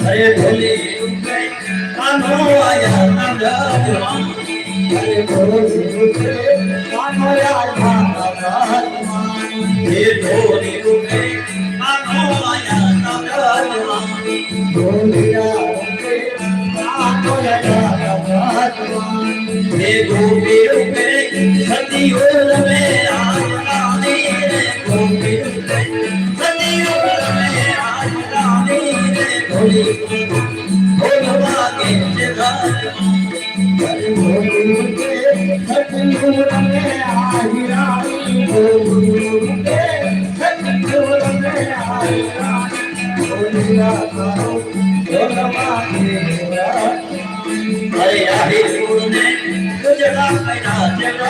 અરે ભોલે કાનો આયા નાગા અરે ભોલે કાનો આયા નાગા હે ભોલે કાનો આયા નાગા ભોલિયા કાનો આયા નાગા હે ગોપી રૂપે સતીઓ રમે આરાની રે ગોપી રૂપે સતીઓ રમે આરાની રે ભોલી ભોલવા કે જગા હરે ભોલી રૂપે સતીઓ રમે આરાની ભોલી રૂપે સતીઓ રમે આરાની ભોલિયા કાનો ભોલવા કે જગા હરે હરે ગુરુને ગુજરાત મેરા જગત